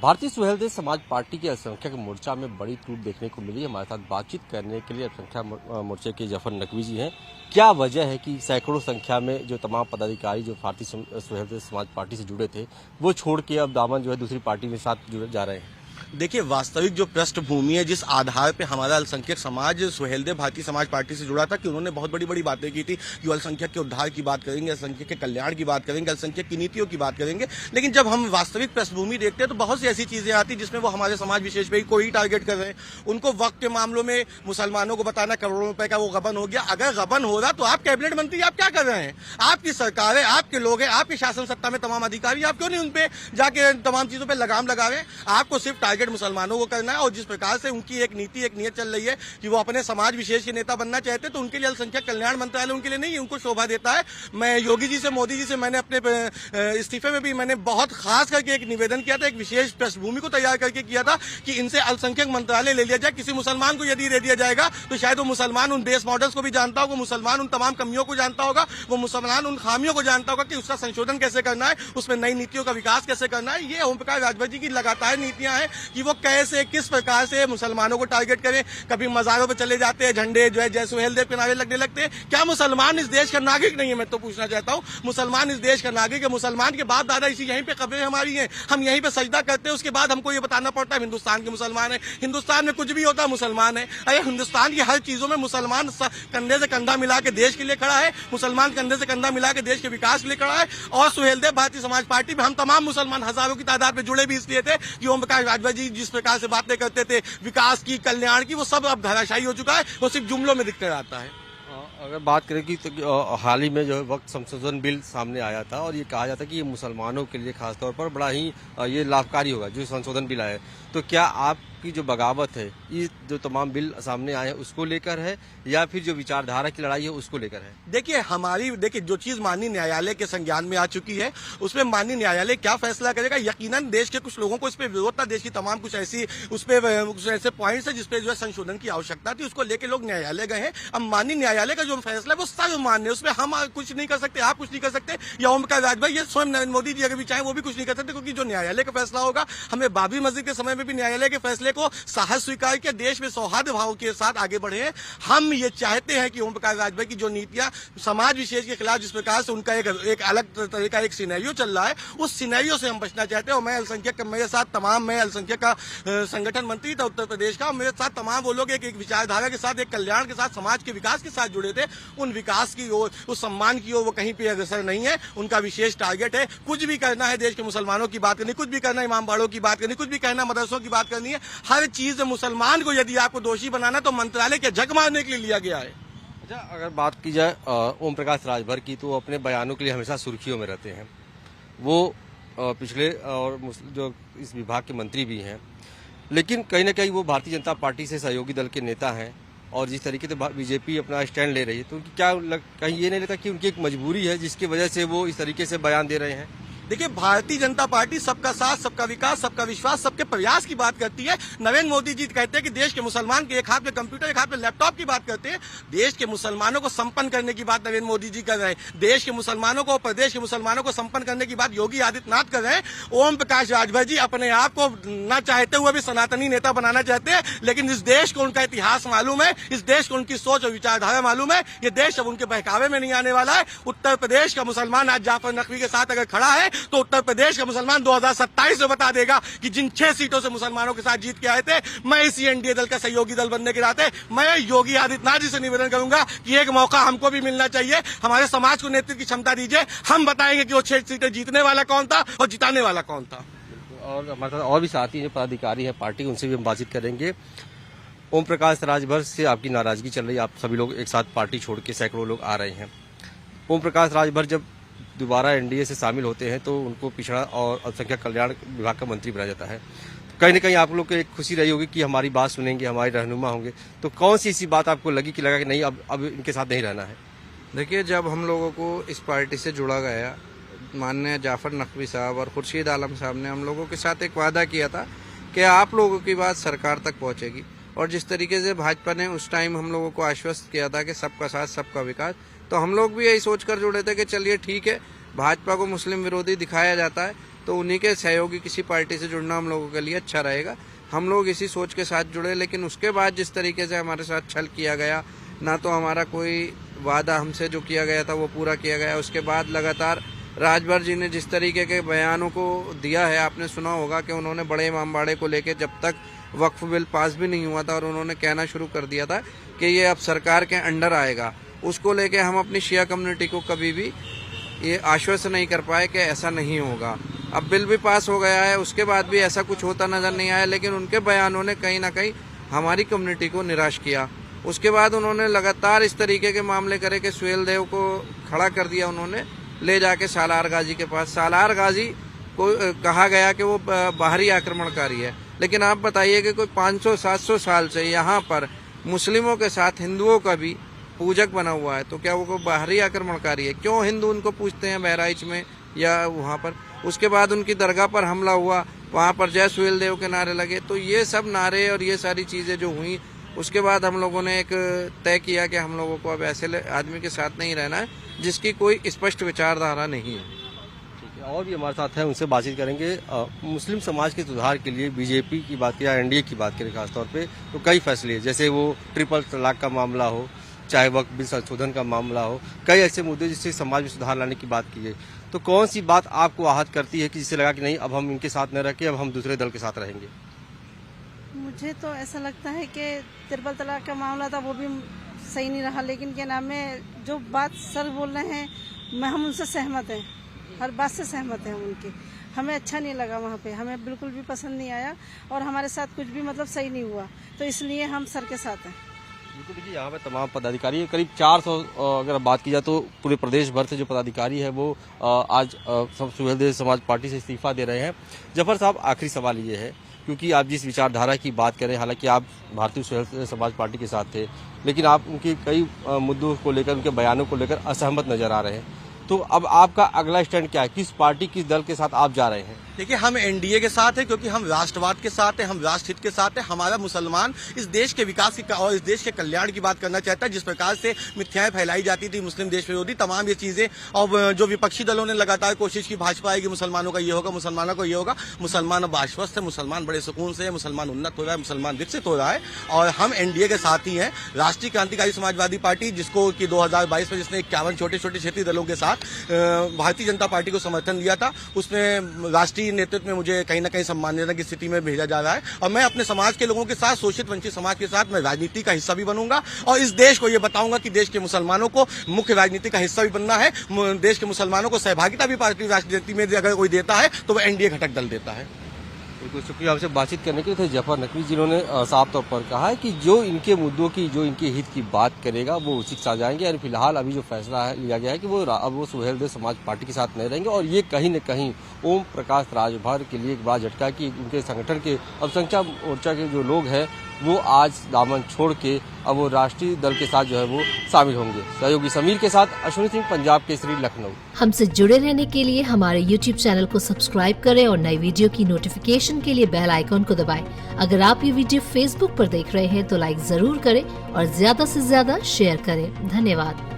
भारतीय सुहेलदेव समाज पार्टी के अल्पसंख्यक मोर्चा में बड़ी टूट देखने को मिली। हमारे साथ बातचीत करने के लिए अल्पसंख्यक मोर्चे के जफर नकवी जी हैं। क्या वजह है कि सैकड़ों संख्या में जो तमाम पदाधिकारी जो भारतीय सुहेलदेव समाज पार्टी से जुड़े थे वो छोड़ के अब दामन जो है दूसरी पार्टी में साथ जुड़े जा रहे हैं? देखिए, वास्तविक जो पृष्ठभूमि है, जिस आधार पे हमारा अल्पसंख्यक समाज सुहेलदेव भारतीय समाज पार्टी से जुड़ा था कि उन्होंने बहुत बड़ी बड़ी बातें की थी कि अल्पसंख्यक के उद्धार की बात करेंगे, अल्पसंख्यक के कल्याण की बात करेंगे, अल्पसंख्यक की नीतियों की बात करेंगे। लेकिन जब हम वास्तविक पृष्ठभूमि देखते हैं तो बहुत सी ऐसी चीजें आती जिसमें वो हमारे समाज विशेष पे को ही टारगेट कर रहे हैं। उनको वक्त के मामलों में मुसलमानों को बताना करोड़ों रुपए का वो गबन हो गया। अगर गबन हो रहा तो आप कैबिनेट मंत्री आप क्या कर रहे हैं? आपकी सरकार है, आपके लोग हैं, आपकी शासन सत्ता में तमाम अधिकारी, आप क्यों नहीं उन पे जाके तमाम चीजों पर लगाम लगा रहे हैं? आपको सिर्फ टारगेट मुसलमानों को करना है। और जिस प्रकार से उनकी एक नीति एक नीयत चल रही है कि वो अपने समाज विशेष के नेता बनना चाहते हैं, तो उनके लिए अल्पसंख्यक कल्याण मंत्रालय उनके लिए नहीं, उनको शोभा देता है। मैं योगी जी से, मोदी जी से मैंने अपने इस्तीफे में भी मैंने बहुत खास करके एक निवेदन किया था, एक विशेष पृष्ठभूमि को तैयार करके किया था कि इनसे अल्पसंख्यक मंत्रालय ले लिया जाए। किसी मुसलमान को यदि दे दिया जाएगा तो शायद वो मुसलमान उन बेस मॉडल्स को भी जानता होगा, मुसलमान उन तमाम कमियों को जानता होगा, वो मुसलमान उन खामियों को जानता होगा कि उसका संशोधन कैसे करना है, उसमें नई नीतियों का विकास कैसे करना है। ये ओम प्रकाश राजभर जी की लगातार नीतियां हैं कि वो कैसे किस प्रकार से मुसलमानों को टारगेट करें। कभी मजारों पर चले जाते हैं, झंडे जो है जय सुहेलदेव के नारे लगने लगते हैं। क्या मुसलमान इस देश का नागरिक नहीं है? मैं तो पूछना चाहता हूं, मुसलमान इस देश का नागरिक है। मुसलमान के बाप दादा इसी यहीं पे कब्रें हमारी हैं, हम यहीं पे सजदा करते हैं। उसके बाद हमको ये बताना पड़ता है हिंदुस्तान के मुसलमान है। हिंदुस्तान में कुछ भी होता है मुसलमान है। अरे हिंदुस्तान की हर चीजों में मुसलमान कंधे से कंधा मिला के देश के लिए खड़ा है, मुसलमान कंधे से कंधा मिला के देश के विकास के लिए खड़ा है। और सुहेलदेव भारतीय समाज पार्टी में हम तमाम मुसलमान हजारों की तादाद में जुड़े भी इसलिए थे कि ओम प्रकाश राजभर जी जिस प्रकार से बातें करते थे विकास की, कल्याण की, वो सब अब धराशायी हो चुका है, वो सिर्फ जुमलों में दिखते रहता है। अगर बात करें कि तो हाल ही में जो है वक्त संशोधन बिल सामने आया था और ये कहा जाता है कि ये मुसलमानों के लिए खासतौर पर बड़ा ही ये लाभकारी होगा जो संशोधन बिल आया है। तो क्या आपकी जो बगावत है ये जो तमाम बिल सामने आए हैं उसको लेकर है या फिर जो विचारधारा की लड़ाई है उसको लेकर है? देखिए जो चीज माननीय न्यायालय के संज्ञान में आ चुकी है उसमें माननीय न्यायालय क्या फैसला करेगा, यकीनन देश के कुछ लोगों को इस पे विरोध था। देश की तमाम कुछ ऐसे पॉइंट्स है जिसपे जो है संशोधन की आवश्यकता थी, उसको लेकर लोग न्यायालय गए हैं। अब माननीय न्यायालय का जो फैसला है वो सर्वमान्य है, उसमें हम कुछ नहीं कर सकते, आप कुछ नहीं कर सकते, या ओम प्रकाश राजभर ये स्वयं नरेंद्र मोदी जी अगर भी चाहे वो भी कुछ नहीं कर सकते, क्योंकि जो न्यायालय का फैसला होगा। हमें बाबरी मस्जिद के समय में भी न्यायालय के फैसले को साहस स्वीकार किया, देश में सौहार्द भाव के साथ आगे बढ़े हैं। हम ये चाहते हैं कि ओम प्रकाश राजभर की जो नीतियां समाज विशेष के खिलाफ जिस प्रकार से उनका एक अलग तरह का एक सिनेरियो चल रहा है, उस सिनेरियो से हम बचना चाहते हैं। और मैं अल्पसंख्यक मेरे साथ तमाम, मैं अल्पसंख्यक का संगठन मंत्री था उत्तर प्रदेश का, मेरे साथ तमाम वो लोग एक विचारधारा के साथ, एक कल्याण के साथ, समाज के विकास के साथ जुड़े थे। उन विकास की ओर, उस सम्मान की ओर वो कहीं पे अग्रसर नहीं है। उनका विशेष टारगेट है कुछ भी करना है, देश के मुसलमानों की बात करनी, कुछ भी करना है, इमाम बाड़ों की बात करनी, कुछ भी कहना, मदरसों की बात करनी है। हर चीज मुसलमान को यदि आपको दोषी बनाना तो मंत्रालय के जग मारने के लिए लिया गया है। अच्छा, अगर बात की जाए ओम प्रकाश राजभर की तो अपने बयानों के लिए हमेशा सुर्खियों में रहते हैं। वो पिछले और जो इस विभाग के मंत्री भी हैं, लेकिन कहीं ना कहीं वो भारतीय जनता पार्टी से सहयोगी दल के नेता हैं और जिस तरीके से बीजेपी अपना स्टैंड ले रही है तो उनकी क्या कहीं ये नहीं लगता कि उनकी एक मजबूरी है जिसकी वजह से वो इस तरीके से बयान दे रहे हैं? देखिए, भारतीय जनता पार्टी सबका साथ, सबका विकास, सबका विश्वास, सबके प्रयास की बात करती है। नरेंद्र मोदी जी कहते हैं कि देश के मुसलमान के एक हाथ में कंप्यूटर, एक हाथ में लैपटॉप की बात करते हैं। देश के मुसलमानों को संपन्न करने की बात नरेंद्र मोदी जी कर रहे हैं। देश के मुसलमानों को, प्रदेश के मुसलमानों को संपन्न करने की बात योगी आदित्यनाथ कर रहे हैं। ओम प्रकाश राजभर जी अपने आप को न चाहते हुए भी सनातनी नेता बनाना चाहते हैं, लेकिन इस देश को उनका इतिहास मालूम है, इस देश को उनकी सोच और विचारधारा मालूम है। ये देश अब उनके बहकावे में नहीं आने वाला है। उत्तर प्रदेश का मुसलमान आज जाफर नकवी के साथ अगर खड़ा है तो उत्तर प्रदेश का मुसलमान 2027 में बता देगा कि जिन 6 सीटों से मुसलमानों के साथ जीत के आए थे, मैं इसी एनडीए दल का सहयोगी दल बनने के नाते मैं योगी आदित्यनाथ जी से निवेदन करूंगा कि एक मौका हमको भी मिलना चाहिए। हमारे समाज को नेतृत्व की क्षमता दीजिए, हम बताएंगे कि वो 6 सीटें जीतने वाला कौन था और जिताने वाला कौन था। और हमारे साथ और भी साथी हैं, पदाधिकारी हैं पार्टी, उनसे भी हम बातचीत करेंगे। ओम प्रकाश राजभर से आपकी नाराजगी चल रही है, आप सभी लोग एक साथ पार्टी छोड़ के सैकड़ों लोग आ रहे हैं। ओम प्रकाश राजभर जब दोबारा एनडीए से शामिल होते हैं तो उनको पिछड़ा और अल्पसंख्यक कल्याण विभाग का मंत्री बनाया जाता है। तो कहीं ना कहीं आप लोग को एक खुशी रही होगी कि हमारी बात सुनेंगे, हमारे रहनुमा होंगे। तो कौन सी ऐसी बात आपको लगी कि लगा कि नहीं अब इनके साथ नहीं रहना है? देखिए, जब हम लोगों को इस पार्टी से जुड़ा गया, माननीय जाफर नकवी साहब और खुर्शीद आलम साहब ने हम लोगों के साथ एक वादा किया था कि आप लोगों की बात सरकार तक पहुंचेगी। और जिस तरीके से भाजपा ने उस टाइम हम लोगों को आश्वस्त किया था कि सबका साथ, सबका विकास, तो हम लोग भी यही सोचकर जुड़े थे कि चलिए ठीक है, भाजपा को मुस्लिम विरोधी दिखाया जाता है, तो उन्हीं के सहयोगी किसी पार्टी से जुड़ना हम लोगों के लिए अच्छा रहेगा। हम लोग इसी सोच के साथ जुड़े, लेकिन उसके बाद जिस तरीके से हमारे साथ छल किया गया, ना तो हमारा कोई वादा हमसे जो किया गया था वो पूरा किया गया। उसके बाद लगातार राजभर जी ने जिस तरीके के बयानों को दिया है, आपने सुना होगा कि उन्होंने बड़े इमामबाड़े को लेकर जब तक वक्फ बिल पास भी नहीं हुआ था और उन्होंने कहना शुरू कर दिया था कि ये अब सरकार के अंडर आएगा, उसको लेके हम अपनी शिया कम्युनिटी को कभी भी ये आश्वस्त नहीं कर पाए कि ऐसा नहीं होगा। अब बिल भी पास हो गया है, उसके बाद भी ऐसा कुछ होता नजर नहीं आया, लेकिन उनके बयानों ने कहीं ना कहीं हमारी कम्युनिटी को निराश किया। उसके बाद उन्होंने लगातार इस तरीके के मामले करे कि सुहेल देव को खड़ा कर दिया, उन्होंने ले जाके सालार गाजी के पास। सालार गाजी को कहा गया कि वो बाहरी आक्रमणकारी है, लेकिन आप बताइए कि कोई 500-700 साल से यहाँ पर मुस्लिमों के साथ हिंदुओं का भी पूजक बना हुआ है, तो क्या वो कोई बाहरी आक्रमणकारी है? क्यों हिंदू उनको पूछते हैं बहराइच में या वहाँ पर? उसके बाद उनकी दरगाह पर हमला हुआ, वहाँ पर जय सुहेल देव के नारे लगे। तो ये सब नारे और ये सारी चीज़ें जो हुई, उसके बाद हम लोगों ने एक तय किया कि हम लोगों को अब ऐसे आदमी के साथ नहीं रहना है जिसकी कोई स्पष्ट विचारधारा नहीं है। ठीक है, और भी हमारे साथ हैं, उनसे बातचीत करेंगे। मुस्लिम समाज के सुधार के लिए बीजेपी की बात करें या एनडीए की बात करें खासतौर पे, तो कई फैसले, जैसे वो ट्रिपल तलाक का मामला हो, चाहे वक्फ बिल संशोधन का मामला हो, कई ऐसे मुद्दे जिससे समाज में सुधार लाने की बात की है। तो कौन सी बात आपको आहत करती है कि जिससे लगा कि नहीं, अब हम इनके साथ न रह के अब हम दूसरे दल के साथ रहेंगे? मुझे तो ऐसा लगता है कि ट्रिपल तलाक का मामला था वो भी सही नहीं रहा, लेकिन क्या नाम है, जो बात सर बोल रहे हैं हम उनसे सहमत हैं, हर बात से सहमत हैं हम उनकी। हमें अच्छा नहीं लगा वहाँ पे, हमें बिल्कुल भी पसंद नहीं आया और हमारे साथ कुछ भी मतलब सही नहीं हुआ, तो इसलिए हम सर के साथ हैं। बिल्कुल, देखिए यहाँ पे तमाम पदाधिकारी है, करीब 400 अगर बात की जाए तो पूरे प्रदेश भर से जो पदाधिकारी है वो आज सब सुहेल देव समाज पार्टी से इस्तीफा दे रहे हैं। जफर साहब, आखिरी सवाल ये है, क्योंकि आप जिस विचारधारा की बात करें, हालांकि आप भारतीय सुहेल समाज पार्टी के साथ थे, लेकिन आप उनके कई मुद्दों को लेकर, उनके बयानों को लेकर असहमत नजर आ रहे हैं, तो अब आपका अगला स्टैंड क्या है? किस पार्टी, किस दल के साथ आप जा रहे हैं? देखिए, हम एनडीए के साथ हैं क्योंकि हम राष्ट्रवाद के साथ हैं, हम राष्ट्रहित के साथ हैं। हमारा मुसलमान इस देश के विकास की और इस देश के कल्याण की बात करना चाहता है। जिस प्रकार से मिथ्याएं फैलाई जाती थी, मुस्लिम देश विरोधी तमाम ये चीजें, और जो विपक्षी दलों ने लगातार कोशिश की, भाजपा आएगी, मुसलमानों का ये होगा, मुसलमानों को ये होगा, मुसलमान अब आश्वस्त है, मुसलमान बड़े सुकून से है, मुसलमान उन्नत हो रहा है, मुसलमान विकसित हो रहा है, और हम एनडीए के साथ ही हैं। राष्ट्रीय क्रांतिकारी समाजवादी पार्टी, जिसको कि 2022 में जिसने 51 छोटे छोटे क्षेत्रीय दलों के साथ भारतीय जनता पार्टी को समर्थन दिया था, उसमें राष्ट्रीय नेतृत्व में मुझे कहीं ना कहीं सम्मानजनक की स्थिति में भेजा जा रहा है, और मैं अपने समाज के लोगों के साथ, शोषित वंचित समाज के साथ, मैं राजनीति का हिस्सा भी बनूंगा और इस देश को ये बताऊंगा कि देश के मुसलमानों को मुख्य राजनीति का हिस्सा भी बनना है। देश के मुसलमानों को सहभागिता भी पार्टी राजनीति में अगर कोई देता है तो वह एनडीए घटक दल देता है। बिल्कुल, शुक्रिया हमसे बातचीत करने के लिए। जफर नकवी जिन्होंने साफ तौर पर कहा है कि जो इनके मुद्दों की, जो इनके हित की बात करेगा वो उसी के साथ जाएंगे, और फिलहाल अभी जो फैसला लिया गया है कि अब वो सुहेल देव समाज पार्टी के साथ नहीं रहेंगे, और ये कहीं न कहीं ओम प्रकाश राजभर के लिए एक बड़ा झटका कि उनके संगठन के अल्पसंख्यक मोर्चा के जो लोग हैं वो आज दामन छोड़ के अब वो राष्ट्रीय दल के साथ जो है वो शामिल होंगे। सहयोगी समीर के साथ अश्विनी सिंह, पंजाब केसरी, लखनऊ। हमसे जुड़े रहने के लिए हमारे YouTube चैनल को सब्सक्राइब करें और नई वीडियो की नोटिफिकेशन के लिए बेल आइकॉन को दबाएं। अगर आप ये वीडियो Facebook पर देख रहे हैं तो लाइक जरूर करें और ज्यादा से ज्यादा शेयर करें। धन्यवाद।